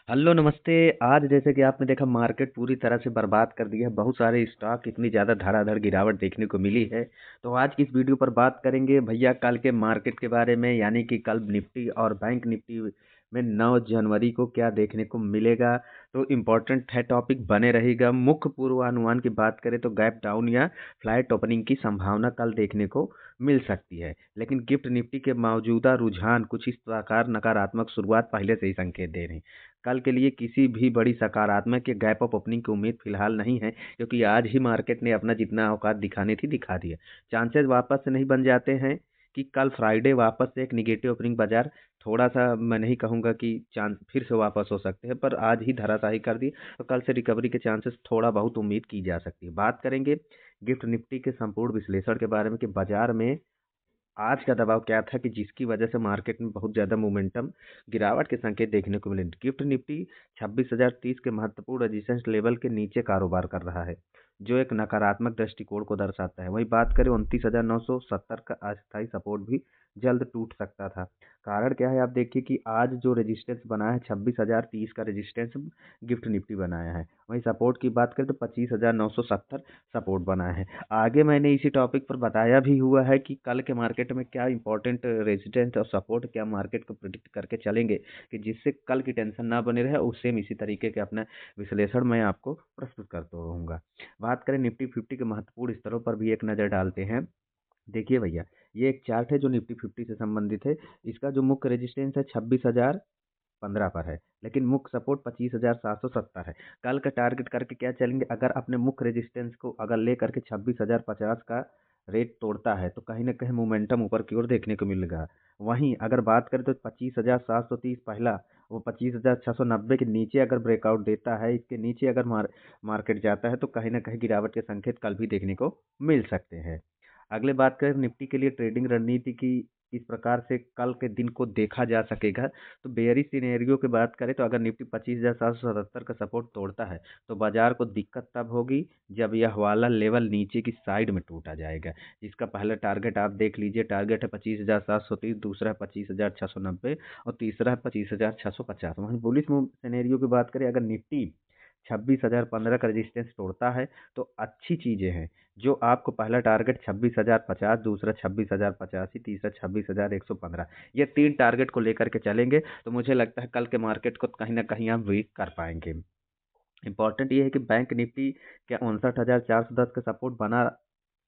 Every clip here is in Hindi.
हेलो नमस्ते। आज जैसे कि आपने देखा मार्केट पूरी तरह से बर्बाद कर दिया है। बहुत सारे स्टॉक इतनी ज़्यादा धड़ाधड़ गिरावट देखने को मिली है। तो आज की इस वीडियो पर बात करेंगे भैया कल के मार्केट के बारे में, यानी कि कल निफ्टी और बैंक निफ्टी में 9 जनवरी को क्या देखने को मिलेगा। तो इम्पोर्टेंट है, टॉपिक बने रहेगा। मुख्य पूर्वानुमान की बात करें तो गैप डाउन या फ्लैट ओपनिंग की संभावना कल देखने को मिल सकती है, लेकिन गिफ्ट निफ्टी के मौजूदा रुझान कुछ इस प्रकार नकारात्मक शुरुआत पहले से ही संकेत दे रहे हैं। कल के लिए किसी भी बड़ी सकारात्मक या गैप अप ओपनिंग की उम्मीद फिलहाल नहीं है, क्योंकि आज ही मार्केट ने अपना जितना औकात दिखानी थी दिखा दिया। चांसेस वापस से नहीं बन जाते हैं कि कल फ्राइडे वापस से एक निगेटिव ओपनिंग बाजार थोड़ा सा, मैं नहीं कहूँगा कि चांस फिर से वापस हो सकते हैं, पर आज ही धराशायी कर दी तो कल से रिकवरी के चांसेस थोड़ा बहुत उम्मीद की जा सकती है। बात करेंगे गिफ्ट निफ्टी के संपूर्ण विश्लेषण के बारे में कि बाजार में आज का दबाव क्या था कि जिसकी वजह से मार्केट में बहुत ज़्यादा मोमेंटम गिरावट के संकेत देखने को मिले। गिफ्ट निफ्टी 26,030 के महत्वपूर्ण रेजिस्टेंस लेवल के नीचे कारोबार कर रहा है, जो एक नकारात्मक दृष्टिकोण को दर्शाता है। वहीं बात करें 29,970 का अस्थायी सपोर्ट भी जल्द टूट सकता था। कारण क्या है, आप देखिए कि आज जो रेजिस्टेंस बना है 26,030 का रेजिस्टेंस गिफ्ट निफ्टी बनाया है। वहीं सपोर्ट की बात करें तो 25,970 सपोर्ट बना है। आगे मैंने इसी टॉपिक पर बताया भी हुआ है कि कल के मार्केट में क्या इंपॉर्टेंट रेजिस्टेंस और सपोर्ट क्या मार्केट को प्रिडिक्ट करके चलेंगे, कि जिससे कल की टेंशन ना बने रहे। और सेम इसी तरीके के अपना विश्लेषण मैं आपको प्रस्तुत करता रहूँगा। बात करें निफ्टी फिफ्टी के महत्वपूर्ण स्तरों पर भी एक नज़र डालते हैं। देखिए भैया, ये एक चार्ट है जो निफ्टी फिफ्टी से संबंधित है। इसका जो मुख्य रेजिस्टेंस है 26,015 पर है, लेकिन मुख्य सपोर्ट 25,770 है। कल का टारगेट करके क्या चलेंगे, अगर अपने मुख्य रेजिस्टेंस को अगर ले करके 26,050 का रेट तोड़ता है तो कहीं ना कहीं मोमेंटम ऊपर की ओर देखने को मिलेगा। वहीं अगर बात करें तो 25,730 पहला, वो 25,690 के नीचे अगर ब्रेकआउट देता है, इसके नीचे अगर मार्केट जाता है तो कहीं ना कहीं गिरावट के संकेत कल भी देखने को मिल सकते हैं। अगले बात करें निफ्टी के लिए ट्रेडिंग रणनीति की, इस प्रकार से कल के दिन को देखा जा सकेगा। तो बेयरिश सिनेरियो की बात करें तो अगर निफ्टी 25,777 का सपोर्ट तोड़ता है तो बाजार को दिक्कत तब होगी जब यह वाला लेवल नीचे की साइड में टूटा जाएगा। इसका पहला टारगेट आप देख लीजिए, टारगेट है 25,730, दूसरा है 25,690 और तीसरा है 25,650। वहीं बुलिश सिनेरियो की बात करें, अगर निफ्टी 26,015 का रेजिस्टेंस तोड़ता है तो अच्छी चीज़ें हैं। जो आपको पहला टारगेट 26,050, दूसरा 26,085, तीसरा 26,115, ये 3 टारगेट को लेकर के चलेंगे तो मुझे लगता है कल के मार्केट को कहीं न कहीं हम वीक कर पाएँगे। इम्पोर्टेंट ये है कि बैंक निफ्टी क्या 59,410 का सपोर्ट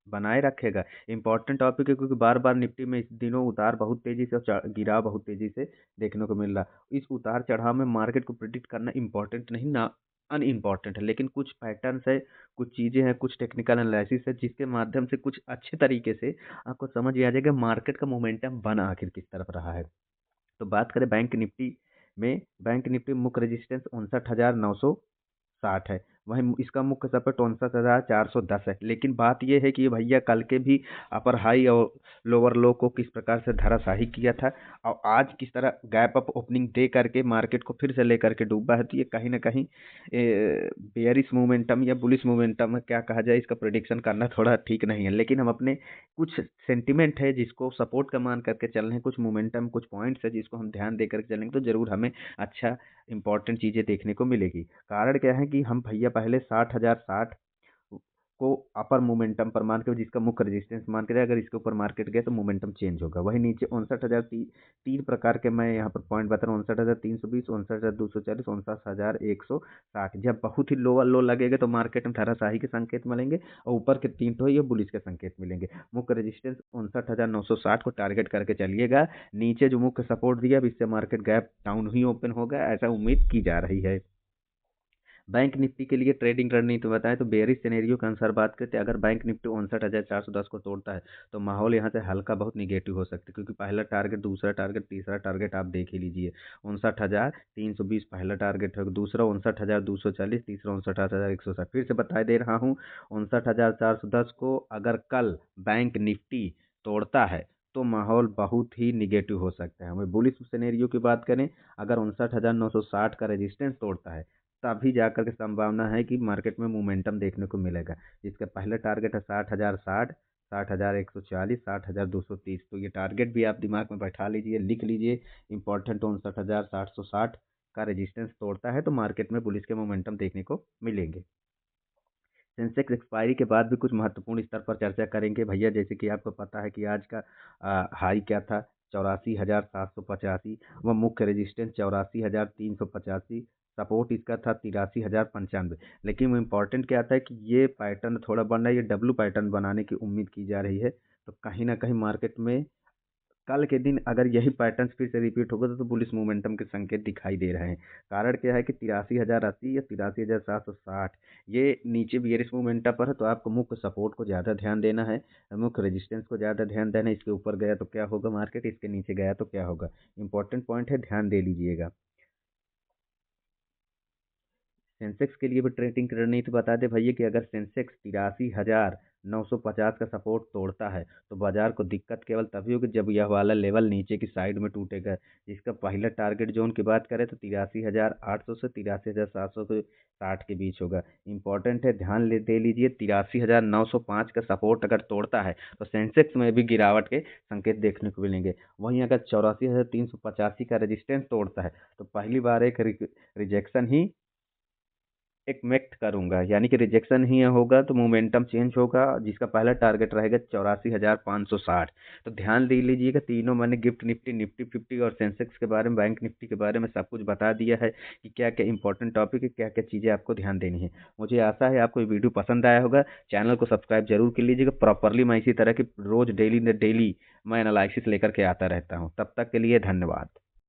बनाए रखेगा। इम्पोर्टेंट टॉपिक है, क्योंकि बार-बार निफ्टी में इस दिनों उतार बहुत तेज़ी से और गिराव बहुत तेज़ी से देखने को मिल रहा है। इस उतार-चढ़ाव में मार्केट को प्रेडिक्ट करना इम्पोर्टेंट नहीं ना अनइम्पोर्टेंट है, लेकिन कुछ पैटर्न्स है, कुछ चीज़ें हैं, कुछ टेक्निकल एनालिसिस है, जिसके माध्यम से कुछ अच्छे तरीके से आपको समझ में आ जाएगा मार्केट का मोमेंटम बन आखिर किस तरफ रहा है। तो बात करें बैंक निफ्टी में, बैंक निफ्टी मुख्य रेजिस्टेंस 59,960 है। वहीं इसका मुख्य सपोर्ट 59,410 है। लेकिन बात ये है कि ये भैया कल के भी अपर हाई और लोअर लो को किस प्रकार से धराशायी किया था और आज किस तरह गैप अप ओपनिंग दे करके मार्केट को फिर से लेकर के डूबा है। तो ये कहीं ना कहीं बेयरिश मोमेंटम या बुलिश मोमेंटम क्या कहा जाए, इसका प्रिडिक्शन करना थोड़ा ठीक नहीं है। लेकिन हम अपने कुछ सेंटिमेंट है जिसको सपोर्ट का मान करके चल रहे हैं, कुछ मोमेंटम, कुछ पॉइंट्स है जिसको हम ध्यान दे करके चलेंगे तो ज़रूर हमें अच्छा इंपॉर्टेंट चीज़ें देखने को मिलेगी। कारण क्या है कि हम भैया पहले 60,060 को अपर मोमेंटम पर मान के, जिसका मुख्य रेजिस्टेंस मान के, अगर इसके ऊपर मार्केट गया तो मोमेंटम चेंज होगा। वहीं नीचे 59,000 तीन प्रकार के मैं यहाँ पर पॉइंट बता रहा हूँ, 59,320, 59,240, 59,160। जब बहुत ही लोअर लो लगेगा तो मार्केट में धराशायी के संकेत मिलेंगे और ऊपर के तीन तो ये बुलिश के संकेत मिलेंगे। मुख्य रेजिस्टेंस 59,960 को टारगेट करके चलिएगा। नीचे जो मुख्य सपोर्ट दिया, अब इससे मार्केट गैप डाउन ही ओपन होगा, ऐसा उम्मीद की जा रही है। बैंक निफ्टी के लिए ट्रेडिंग रणनीति बताएं तो बेयरिश सिनेरियो के अनुसार बात करते हैं, अगर बैंक निफ्टी 59,410 को तोड़ता है तो माहौल यहाँ से हल्का बहुत निगेटिव हो सकता है, क्योंकि पहला टारगेट, दूसरा टारगेट, तीसरा टारगेट आप देख ही लीजिए। 59,320 पहला टारगेट है, दूसरा 59,240, तीसरा 59,160। फिर से बता दे रहा हूँ, 59,410 को अगर कल बैंक निफ्टी तोड़ता है तो माहौल बहुत ही निगेटिव हो सकता है। हमें बुलिश सिनेरियो की बात करें, अगर 59,960 का रेजिस्टेंस तोड़ता है तभी जाकर के संभावना है कि मार्केट में मोमेंटम देखने को मिलेगा। इसका पहला टारगेट है 60,060, 60,140, 60,230। तो ये टारगेट भी आप दिमाग में बैठा लीजिए, लिख लीजिए। इंपॉर्टेंट 59,760 का रेजिस्टेंस तोड़ता है तो मार्केट में बुलिश के मोमेंटम देखने को मिलेंगे। सेंसेक्स एक्सपायरी के बाद भी कुछ महत्वपूर्ण स्तर पर चर्चा करेंगे भैया, जैसे कि आपको पता है कि आज का हाई क्या था, 84,785। वह मुख्य रेजिस्टेंस 84,385। सपोर्ट इसका था 83,095। लेकिन वो इम्पोर्टेंट क्या था कि ये पैटर्न थोड़ा बन रहा है, ये डब्लू पैटर्न बनाने की उम्मीद की जा रही है। तो कहीं ना कहीं मार्केट में कल के दिन अगर यही पैटर्न फिर से रिपीट होगा तो बुलिश मोमेंटम के संकेत दिखाई दे रहे हैं। कारण क्या है कि 83,080 या 83,760 ये नीचे बियरिश मोमेंटम पर है, तो आपको मुख्य सपोर्ट को ज़्यादा ध्यान देना है, मुख्य रेजिस्टेंस को ज़्यादा ध्यान देना है। इसके ऊपर गया तो क्या होगा मार्केट, इसके नीचे गया तो क्या होगा, इंपॉर्टेंट पॉइंट है, ध्यान दे लीजिएगा। सेंसेक्स के लिए भी ट्रेडिंग रणनीति बता दें भैया कि अगर सेंसेक्स 83,950 का सपोर्ट तोड़ता है तो बाजार को दिक्कत केवल तभी होगी जब यह वाला लेवल नीचे की साइड में टूटेगा, जिसका पहला टारगेट जोन की बात करें तो 83,800 से 83,760 के बीच होगा। इंपॉर्टेंट है, ध्यान दे लीजिए, 83,905 का सपोर्ट अगर तोड़ता है तो सेंसेक्स में भी गिरावट के संकेत देखने को मिलेंगे। वहीं अगर 84,385 का रेजिस्टेंस तोड़ता है तो पहली बार एक रिजेक्शन ही एक व्यक्त करूंगा, यानी कि रिजेक्शन ही होगा तो मोमेंटम चेंज होगा, जिसका पहला टारगेट रहेगा 84,560। तो ध्यान दे लीजिएगा, तीनों मैंने गिफ्ट निफ्टी, निफ्टी 50 और सेंसेक्स के बारे में, बैंक निफ्टी के बारे में सब कुछ बता दिया है कि क्या क्या इंपॉर्टेंट टॉपिक है, क्या क्या चीज़ें आपको ध्यान देनी है। मुझे आशा है आपको ये वीडियो पसंद आया होगा। चैनल को सब्सक्राइब जरूर कर लीजिएगा। प्रॉपरली मैं इसी तरह की रोज डेली मैं एनालिसिस लेकर के आता रहता हूँ। तब तक के लिए धन्यवाद।